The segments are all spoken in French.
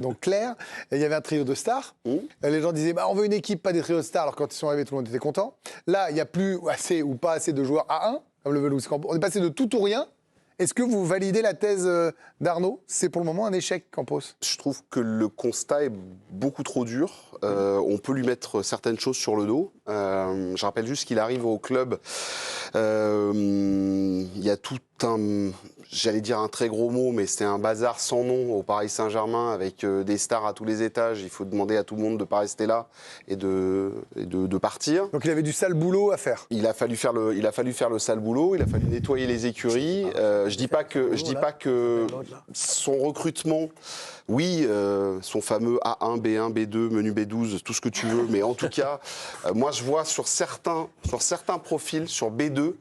donc clair. Et il y avait un trio de stars. Les gens disaient, on veut une équipe, pas des trios de stars. Alors quand ils sont arrivés, tout le monde était content. Là, il n'y a plus assez ou pas assez de joueurs A1, comme le veut Luis Campos. On est passé de tout ou rien. Est-ce que vous validez la thèse d'Arnaud? C'est pour le moment un échec, Campos. Je trouve que le constat est beaucoup trop dur. On peut lui mettre certaines choses sur le dos. Je rappelle juste qu'il arrive au club. Il y a tout j'allais dire un très gros mot, mais c'était un bazar sans nom au Paris Saint-Germain avec des stars à tous les étages. Il faut demander à tout le monde de ne pas rester là et de partir. Donc il avait du sale boulot à faire. Il a fallu faire le sale boulot. Il a fallu nettoyer les écuries. Je dis pas que son recrutement, oui, son fameux A1, B1, B2, menu B12, tout ce que tu veux, mais en tout cas, moi je vois sur certains profils, sur B2.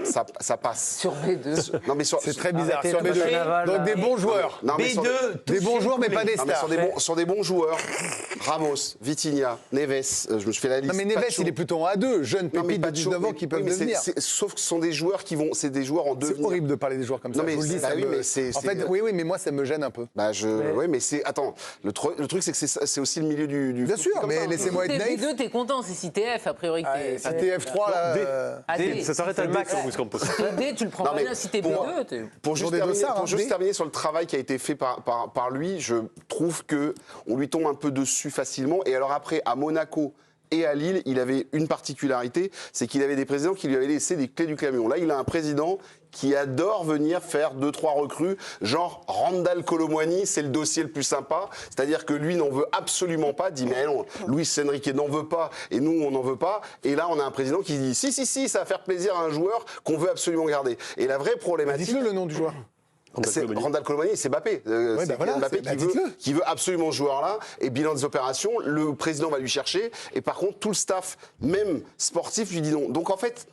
Ça passe. Sur B2. Non, mais c'est très bizarre. Sur B2. Donc des bons joueurs. Non, mais B2. Des bons joueurs, mais pas des stars. Sur des bons joueurs. Ramos, Vitinha, Neves. Je me fais la liste. Non, mais Neves, il est plutôt en A2. Jeune pépite de 19 ans qui peuvent devenir. Sauf que ce sont des joueurs qui vont. C'est des joueurs en devenir. C'est horrible de parler des joueurs comme ça. Non, mais je vous le dis, en fait, oui, mais moi, ça me gêne un peu. Oui, mais c'est. Attends, le truc, c'est que c'est aussi le milieu du. Bien sûr, mais laissez-moi être naïf. B2, t'es content, c'est CTF, a priori. C'est TF3, là. Ça s'arrête à le max. D, tu le prends pas bien si t'es B2. Pour juste terminer sur le travail qui a été fait par lui, je trouve qu'on lui tombe un peu dessus facilement. Et alors après, à Monaco et à Lille, il avait une particularité, c'est qu'il avait des présidents qui lui avaient laissé des clés du camion. Là, il a un président qui adore venir faire 2-3 recrues, genre Randal Colomwani, c'est le dossier le plus sympa, c'est-à-dire que lui n'en veut absolument pas, dit mais non, Luis Enrique n'en veut pas, et nous on n'en veut pas, et là on a un président qui dit si, ça va faire plaisir à un joueur qu'on veut absolument garder. Et la vraie problématique... Dites-le le nom du joueur. C'est Randal Colomwani, c'est Mbappé. C'est Mbappé qui veut absolument ce joueur-là. Et bilan des opérations, le président va lui chercher, et par contre tout le staff, même sportif, lui dit non. Donc en fait...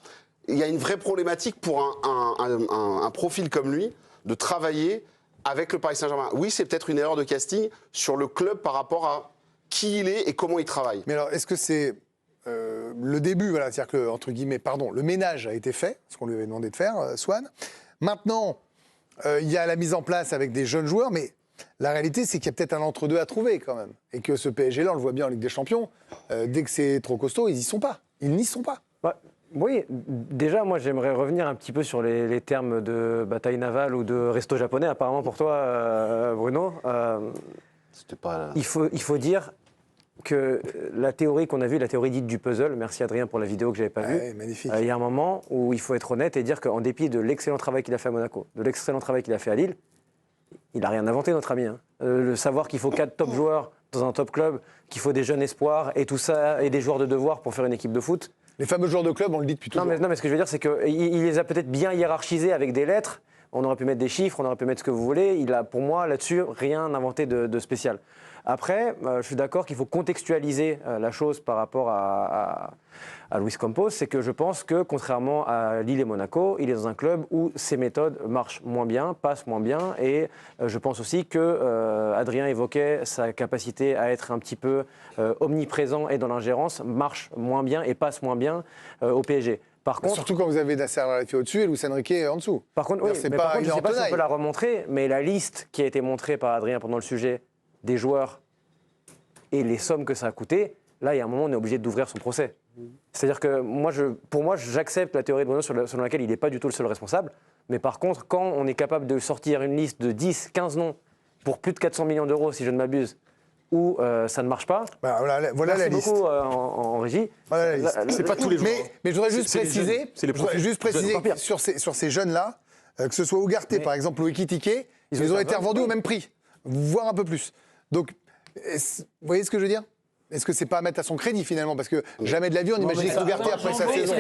Il y a une vraie problématique pour un profil comme lui de travailler avec le Paris Saint-Germain. Oui, c'est peut-être une erreur de casting sur le club par rapport à qui il est et comment il travaille. Mais alors, est-ce que c'est le début, voilà, c'est-à-dire que, entre guillemets, le ménage a été fait, ce qu'on lui avait demandé de faire, Swan. Maintenant, il y a la mise en place avec des jeunes joueurs, mais la réalité, c'est qu'il y a peut-être un entre-deux à trouver quand même. Et que ce PSG-là, on le voit bien en Ligue des Champions, dès que c'est trop costaud, ils n'y sont pas. Ils n'y sont pas. Oui, déjà, moi, j'aimerais revenir un petit peu sur les termes de bataille navale ou de resto japonais, apparemment pour toi, Bruno. C'était pas... Il faut dire que la théorie qu'on a vue, la théorie dite du puzzle, merci Adrien pour la vidéo que je n'avais pas vue, magnifique. Il y a un moment où il faut être honnête et dire qu'en dépit de l'excellent travail qu'il a fait à Monaco, de l'excellent travail qu'il a fait à Lille, il n'a rien inventé, notre ami. Le savoir qu'il faut 4 top joueurs dans un top club, qu'il faut des jeunes espoirs et tout ça, et des joueurs de devoir pour faire une équipe de foot... Les fameux joueurs de club, on le dit depuis toujours. Non, mais ce que je veux dire, c'est qu'il les a peut-être bien hiérarchisés avec des lettres. On aurait pu mettre des chiffres, on aurait pu mettre ce que vous voulez. Il a, pour moi, là-dessus, rien inventé de spécial. Après, je suis d'accord qu'il faut contextualiser la chose par rapport à Luis Campos. C'est que je pense que, contrairement à Lille et Monaco, il est dans un club où ses méthodes marchent moins bien, passent moins bien. Et je pense aussi que Adrien évoquait sa capacité à être un petit peu omniprésent et dans l'ingérence, marche moins bien et passe moins bien au PSG. Par contre, surtout quand vous avez Nasser Al-Khelaifi au-dessus et Luis Enrique en dessous. Par contre, oui, je ne sais pas si on peut la remontrer, mais la liste qui a été montrée par Adrien pendant le sujet des joueurs et les sommes que ça a coûté, là, il y a un moment, on est obligé d'ouvrir son procès. C'est-à-dire que pour moi, j'accepte la théorie de Bruno selon laquelle il n'est pas du tout le seul responsable, mais par contre, quand on est capable de sortir une liste de 10, 15 noms pour plus de 400 millions d'euros, si je ne m'abuse, où ça ne marche pas. Voilà la liste. Beaucoup en régie. Voilà la liste. C'est pas tous les joueurs. Mais je voudrais juste préciser sur ces jeunes-là, que ce soit Ugarte, par exemple, ou Ekitike, ils ont été revendus au même prix, voire un peu plus. Donc, vous voyez ce que je veux dire ? Est-ce que c'est pas à mettre à son crédit finalement? Parce que jamais de la vie on imaginait qu'Ugarte après sa saison.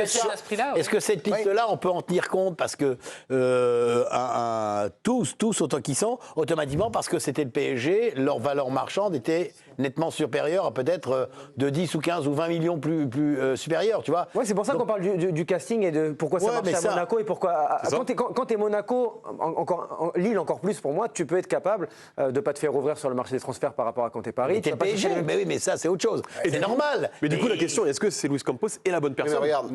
Est-ce que cette liste-là, on peut en tenir compte parce que tous autant qu'ils sont, automatiquement parce que c'était le PSG, leur valeur marchande était nettement supérieure à peut-être de 10 ou 15 ou 20 millions plus supérieure, tu vois. Ouais, c'est pour ça qu'on parle du casting et de pourquoi ça marche à Monaco et pourquoi. Quand t'es Monaco, Lille encore plus pour moi, tu peux être capable de pas te faire ouvrir sur le marché des transferts par rapport à quand t'es Paris. Mais t'es PSG, mais oui, mais ça c'est autre chose. C'est normal. Mais du coup, la question est, est-ce que c'est Luis Campos et la bonne personne? Mais regarde,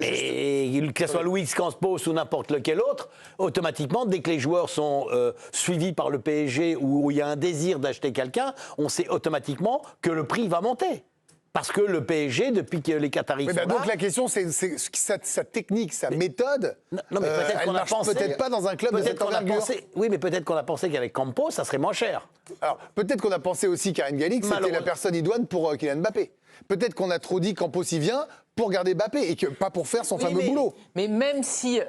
Et que ce soit Luis Campos ou n'importe lequel autre, automatiquement, dès que les joueurs sont suivis par le PSG ou où il y a un désir d'acheter quelqu'un, on sait automatiquement que le prix va monter. Parce que le PSG, depuis que les Qataris sont là... Donc la question, c'est sa technique, sa méthode, Non, mais peut-être elle qu'on a marche pensé... peut-être pas dans un club de cette envergure. Oui, mais peut-être qu'on a pensé qu'avec Campos, ça serait moins cher. Alors, peut-être qu'on a pensé aussi qu'Arine Gallic, c'était la personne idoine pour Kylian Mbappé. Peut-être qu'on a trop dit Campos y vient pour garder Mbappé et que pas pour faire son fameux boulot. Mais même si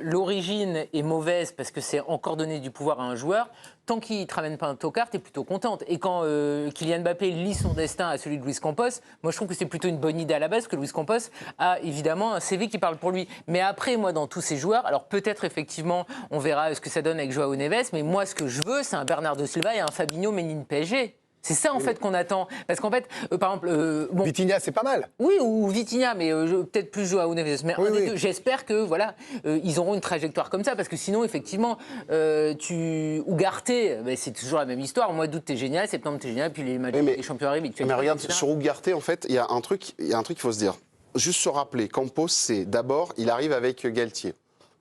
l'origine est mauvaise parce que c'est encore donner du pouvoir à un joueur, tant qu'il ne te ramène pas un tocard, tu es plutôt contente. Et quand Kylian Mbappé lie son destin à celui de Luis Campos, moi je trouve que c'est plutôt une bonne idée à la base, parce que Luis Campos a évidemment un CV qui parle pour lui. Mais après, moi, dans tous ces joueurs, alors peut-être effectivement, on verra ce que ça donne avec Joao Neves, mais moi ce que je veux, c'est un Bernardo Silva et un Fabinho Menino PSG. C'est ça en fait qu'on attend. Parce qu'en fait, par exemple... Vitinha, c'est pas mal. Oui, ou Vitinha, mais peut-être plus Joao Neves. Mais un des deux, j'espère que voilà, ils auront une trajectoire comme ça, parce que sinon, effectivement, Ugarte, c'est toujours la même histoire. Au mois d'août, t'es génial, septembre, t'es génial, puis les matchs des champions arrivent. Mais regarde, sur Ugarte, en fait, il y a un truc qu'il faut se dire. Juste se rappeler, Campos, c'est d'abord, il arrive avec Galtier.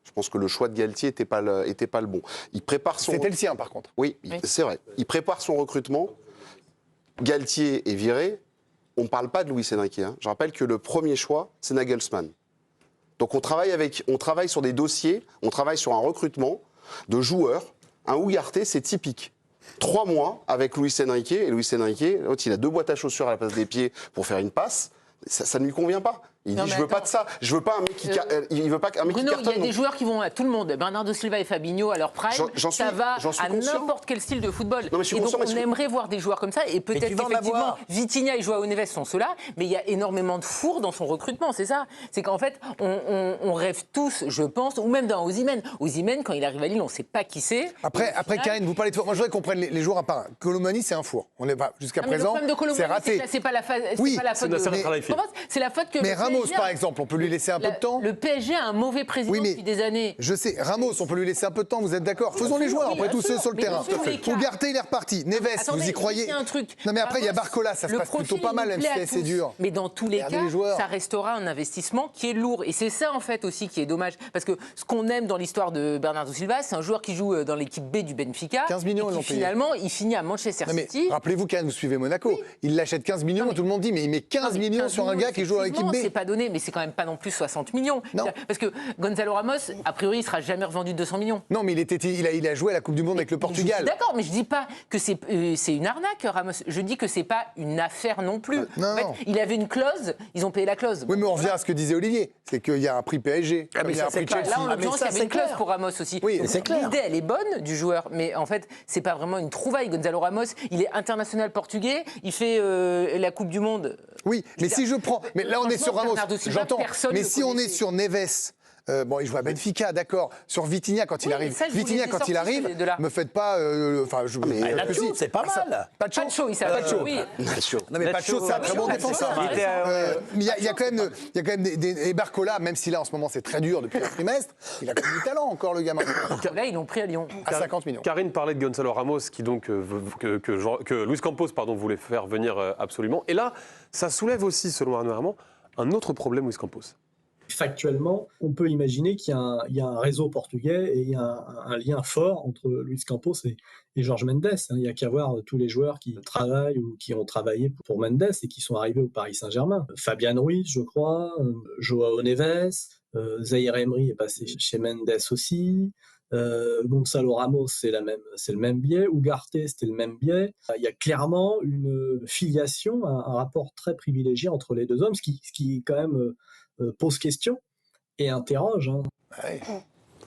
Je pense que le choix de Galtier n'était pas le bon. Il prépare son... C'était le sien, par contre. Oui, c'est vrai. Il prépare son recrutement. Galtier est viré, on ne parle pas de Luis Enrique. Hein. Je rappelle que le premier choix, c'est Nagelsmann. Donc on travaille sur des dossiers, on travaille sur un recrutement de joueurs. Un Ugarte, c'est typique. 3 mois avec Luis Enrique, et Luis Enrique, l'autre, il a 2 boîtes à chaussures à la place des pieds pour faire une passe. Ça ne lui convient pas. Il dit, je veux pas de ça. Je veux pas un mec qui, il veut pas un mec Bruno, qui cartonne. il y a des joueurs qui vont à tout le monde. Bernardo Silva et Fabinho à leur prime, ça va à n'importe quel style de football. Non, et donc on aimerait voir des joueurs comme ça. Et peut-être effectivement, Vitinha et Joao Neves sont ceux-là, mais il y a énormément de fours dans son recrutement, c'est ça. C'est qu'en fait, on rêve tous, je pense, ou même dans Osimhen. Osimhen, quand il arrive à Lille, on ne sait pas qui c'est. Après Karine, vous parlez de four. Moi, je voudrais qu'on prenne les joueurs à part. Colomani, c'est un four. On n'est pas jusqu'à présent. C'est raté. C'est pas la faute. C'est la faute que. Mais Ramos, par exemple, on peut lui laisser un peu de temps. Le PSG a un mauvais président depuis des années. Je sais, Ramos, on peut lui laisser un peu de temps, vous êtes d'accord? Faisons les joueurs, après tous ceux sur le terrain. Ugarte, il est reparti. Neves, vous y croyez? Non mais après, il y a Barcola, ça se passe plutôt pas mal, même si c'est assez dur. Mais dans tous les cas, ça restera un investissement qui est lourd. Et c'est ça, en fait, aussi, qui est dommage. Parce que ce qu'on aime dans l'histoire de Bernardo Silva, c'est un joueur qui joue dans l'équipe B du Benfica. 15 millions, et qui, finalement, il finit à Manchester City. Rappelez-vous, Karine, vous suivez Monaco. Il l'achète 15 millions, tout le monde dit, mais il met 15 millions sur un gars qui joue dans l'équipe B. C'est pas donné, mais c'est quand même pas non plus 60 millions. Non. Parce que Gonzalo Ramos, a priori, il sera jamais revendu 200 millions. Non, mais il a joué à la Coupe du Monde avec le Portugal. D'accord, mais je dis pas que c'est une arnaque, Ramos. Je dis que c'est pas une affaire non plus. En fait, il avait une clause, ils ont payé la clause. Oui, mais on revient à ce que disait Olivier, c'est qu'il y a un prix PSG, il y a un prix Chelsea. Là, en l'occurrence, il y avait une clause pour Ramos aussi. Oui, c'est clair. L'idée, elle est bonne du joueur, mais en fait, c'est pas vraiment une trouvaille. Gonzalo Ramos, il est international portugais, il fait la Coupe du Monde. Oui, mais si je prends... Mais là, on est sur Ramos, j'entends. Mais si on est sur Neves... bon, il joue à Benfica, d'accord. Sur Vitinha, quand il arrive. Vitinha, quand il arrive, me faites pas. Enfin, Nacho, c'est pas mal. Pacho, il s'appelle Pacho. Oui. Non, mais Pacho, c'est un très bon défenseur. Il y a quand même des Barcola, même si là, en ce moment, c'est très dur depuis un trimestre. Il a quand même du talent encore, le gamin. Là, ils l'ont pris à Lyon. À 50 millions. Karine parlait de Gonzalo Ramos, qui donc que Luis Campos, voulait faire venir absolument. Et là, ça soulève aussi, selon Arnaud Armand, un autre problème, Luis Campos. Factuellement, on peut imaginer qu'il y a un réseau portugais et il y a un lien fort entre Luis Campos et Jorge Mendes. Il n'y a qu'à voir tous les joueurs qui travaillent ou qui ont travaillé pour Mendes et qui sont arrivés au Paris Saint-Germain. Fabian Ruiz, je crois, Joao Neves, Zaïre Emery est passé chez Mendes aussi. Gonzalo Ramos, c'est le même biais. Ugarte, c'était le même biais. Il y a clairement une filiation, un rapport très privilégié entre les deux hommes, ce qui quand même pose question et interroge. Ouais.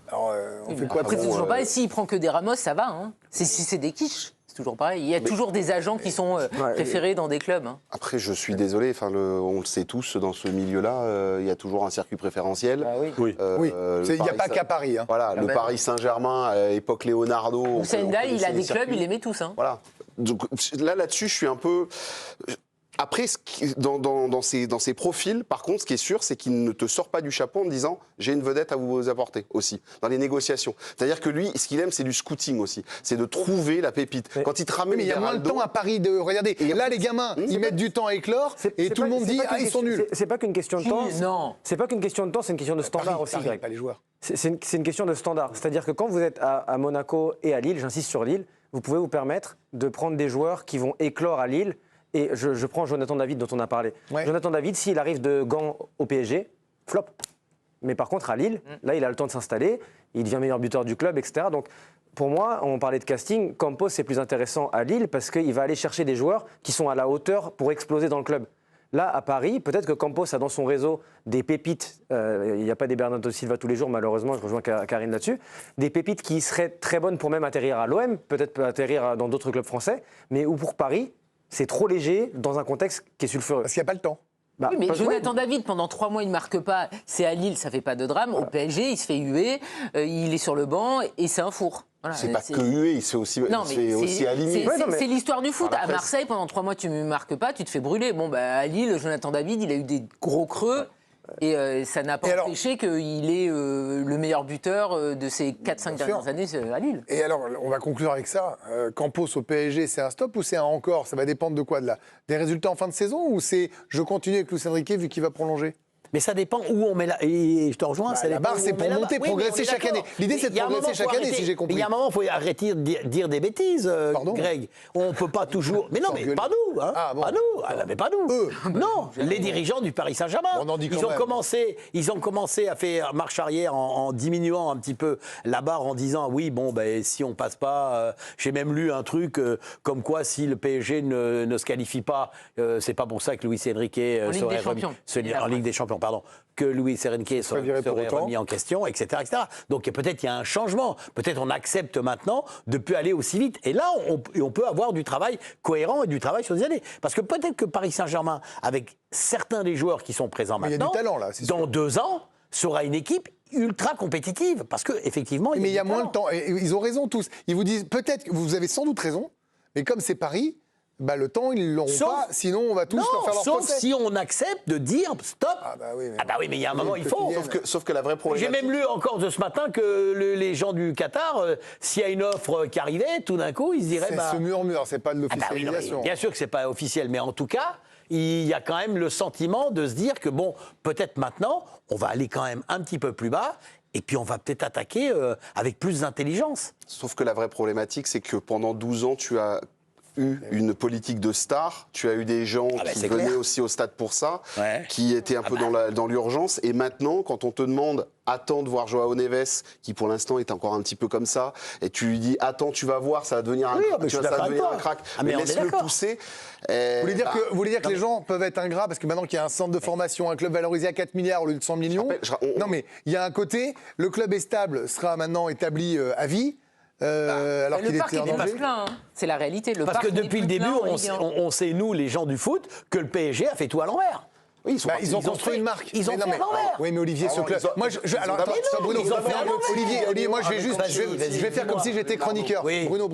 Alors, on fait quoi après, c'est toujours pareil. S'il prend que des Ramos, ça va. Hein. C'est des quiches. C'est toujours pareil. Il y a toujours des agents qui sont préférés dans des clubs. Hein. Après, je suis désolé. On le sait tous, dans ce milieu-là, il y a toujours un circuit préférentiel. Ah oui. Il n'y a pas qu'à Paris. Hein. Voilà, le Paris Saint-Germain, à l'époque Leonardo. Sendai, il a des clubs, il les met tous. Hein. Voilà. Donc là-dessus, je suis un peu... Après, dans ces profils, par contre, ce qui est sûr, c'est qu'il ne te sort pas du chapeau en te disant j'ai une vedette à vous apporter aussi, dans les négociations. C'est-à-dire que lui, ce qu'il aime, c'est du scouting aussi. C'est de trouver la pépite. Quand il te ramène Mais il y a moins de temps à Paris de. Regardez, là, les gamins, ils mettent du temps à éclore et tout le monde dit ils sont nuls. C'est pas qu'une question de temps. Non. C'est pas qu'une question de temps, c'est une question de standard aussi, Greg. Pas les joueurs. C'est une question de standard. C'est-à-dire que quand vous êtes à Monaco et à Lille, j'insiste sur Lille, vous pouvez vous permettre de prendre des joueurs qui vont éclore à Lille. Et je prends Jonathan David dont on a parlé. Ouais. Jonathan David, s'il arrive de Gand au PSG, flop. Mais par contre, à Lille, là, il a le temps de s'installer, il devient meilleur buteur du club, etc. Donc, pour moi, on parlait de casting, Campos, c'est plus intéressant à Lille parce qu'il va aller chercher des joueurs qui sont à la hauteur pour exploser dans le club. Là, à Paris, peut-être que Campos a dans son réseau des pépites, il n'y a pas des Bernardo Silva tous les jours, malheureusement, je rejoins Karine là-dessus, des pépites qui seraient très bonnes pour même atterrir à l'OM, peut-être atterrir dans d'autres clubs français, mais où pour Paris, c'est trop léger dans un contexte qui est sulfureux. Parce qu'il n'y a pas le temps. Bah, Oui, mais parce- Jonathan David, pendant 3 mois, il ne marque pas. C'est à Lille, ça ne fait pas de drame. Au PSG, il se fait huer, il est sur le banc et c'est un four. Voilà, C'est pas que hué, il se fait aussi, Non, il se mais fait aussi aligner. c'est l'histoire du foot. Par la À presse. Marseille, pendant 3 mois, tu ne marques pas, tu te fais brûler. Bon, bah, à Lille, Jonathan David, il a eu des gros creux. Et ça n'a pas Et alors- empêché qu'il est le meilleur buteur de ces 4-5 Bien dernières sûr. années à Lille. Et alors, on va conclure avec ça. Campos au PSG, c'est un stop ou c'est un encore? Ça va dépendre de quoi? Des résultats en fin de saison ou c'est je continue avec Luis Enrique vu qu'il va prolonger? Mais ça dépend où on met la. Et je te rejoins, ça la dépend barre, où c'est on pour met la monter, barre. Oui, mais progresser on est chaque d'accord. année. L'idée, c'est de Il y a un progresser moment, chaque faut année, si arrêter. j'ai compris. Mais il y a un moment, il faut arrêter de dire des bêtises, Pardon Greg. On peut pas toujours. Mais non, mais S'engueuler. pas nous, hein. Ah, bon. Pas nous. Ah, mais pas nous. Eux. Non, les dirigeants du Paris Saint-Germain. On en dit quand Ils ont commencé à faire marche arrière en diminuant un petit peu la barre en disant oui, bon, ben, si on passe pas. J'ai même lu un truc comme quoi si le PSG ne se qualifie pas, c'est pas pour ça que Luis Enrique En Ligue serait des Champions. en Ligue des Champions, pardon, que Luis Enrique serait viré pour autant. remis en question, etc., etc. Donc peut-être il y a un changement. Peut-être on accepte maintenant de ne plus aller aussi vite. Et là, on peut avoir du travail cohérent et du travail sur des années. Parce que peut-être que Paris Saint-Germain, avec certains des joueurs qui sont présents Mais il y a maintenant, du talent, là, c'est sûr. dans 2 ans, sera une équipe ultra compétitive. Parce qu'effectivement, Mais il y a du moins de talent. temps. Et ils ont raison tous. Ils vous disent peut-être que vous avez sans doute raison, mais comme c'est Paris, bah, le temps, ils ne l'auront Sauf- pas. Sinon, on va tous leur faire Non, leur sauf procès. si on accepte de dire stop. Ah bah oui, mais, Mais il y a un moment, il faut. Sauf que la vraie J'ai problématique. même lu encore de ce matin que les gens du Qatar, s'il y a une offre qui arrivait, tout d'un coup, ils se diraient. c'est ce murmure, c'est pas de Ah bah oui, non, mais l'officialisation. bien sûr que c'est pas officiel, mais en tout cas, il y a quand même le sentiment de se dire que bon, peut-être maintenant, on va aller quand même un petit peu plus bas. Et puis on va peut-être attaquer avec plus d'intelligence. Sauf que la vraie problématique, c'est que pendant 12 ans, tu as eu une politique de star, tu as eu des gens Ah bah, qui c'est venaient clair. aussi au stade pour ça, Ouais. qui étaient un peu dans l'urgence. Et maintenant, quand on te demande, attends de voir Joao Neves, qui pour l'instant est encore un petit peu comme ça, et tu lui dis, attends, tu vas voir, ça va devenir un Oui, crack, mais je suis ça va d'accord avec devenir toi. un crack, Ah, mais on est laisse-le d'accord. pousser. Vous voulez dire que les gens peuvent être ingrats parce que maintenant qu'il y a un centre de formation, un club valorisé à 4 milliards au lieu de 100 millions. Non, mais il y a un côté, le club est stable, sera maintenant établi à vie. Alors Le qu'il parc était en n'est pas danger. plein. C'est la réalité. Le Parce parc que n'est depuis plus le début, plein en on Ligue 1. on sait, nous, les gens du foot, que le PSG a fait tout à l'envers. Oui, ils sont partis. Ils ont construit fait- une marque. ils ont Mais non, fait à l'envers. Oui, mais Olivier, ce Alors, club. ils ont- Moi, ils ont alors, d'abord- attends, Bruno, ils ont fait à l'envers. Olivier, moi, je vais juste, Vas-y, je vais faire comme si j'étais chroniqueur. Oui. Bruno.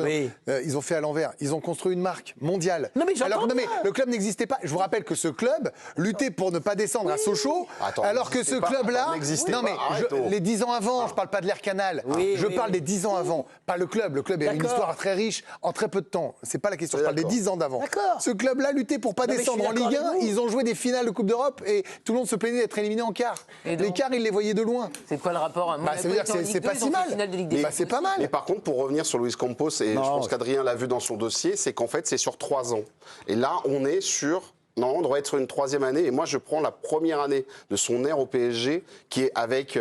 Oui. Ils ont fait à l'envers. Ils ont construit une marque mondiale. Non, mais j'entends alors, non, mais bien. le club n'existait pas. Je vous rappelle que ce club luttait pour ne pas descendre à Sochaux, Attends, alors que ce n'existait pas. club-là, Attends, n'existait non mais pas. Arrête, oh. les 10 ans avant, je parle pas de l'Air Canal. Oui, je oui, parle oui. des 10 ans avant, pas le club. Le club a une D'accord. histoire très riche en très peu de temps. C'est pas la question. Je parle des 10 ans d'avant. D'accord. Ce club-là luttait pour pas Non, mais je descendre suis en d'accord Ligue 1. avec vous. Ils ont joué des finales de Coupe d'Europe et tout le monde se plaignait d'être éliminé en quart. Et donc Les quarts, ils les voyaient de loin. C'est quoi le rapport Bah, ça veut dire que c'est pas si mal. Mais Bah, c'est pas mal. Mais par contre, pour revenir sur Luis Campos, et Non, je pense qu'Adrien l'a vu dans son dossier, c'est qu'en fait, c'est sur 3 ans. Et là, on est sur... Non, on devrait être sur une 3e année. Et moi, je prends la première année de son ère au PSG, qui est avec...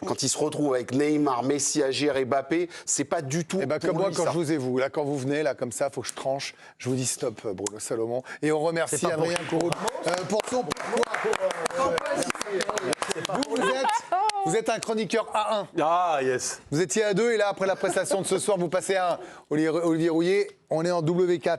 quand il se retrouve avec Neymar, Messi, Agir et Mbappé, c'est pas du tout Et bah, pour comme moi, lui, quand ça. je vous ai vu, là, quand vous venez, là, comme ça, faut que je tranche. Je vous dis stop, Bruno Salomon. Et on remercie C'est pas pour- Adrien Courreau pour son pourquoi. Vous êtes un chroniqueur A1. Ah, yes. Vous étiez à 2 et là, après la prestation de ce soir, vous passez à 1. Olivier Rouillet, on est en W4.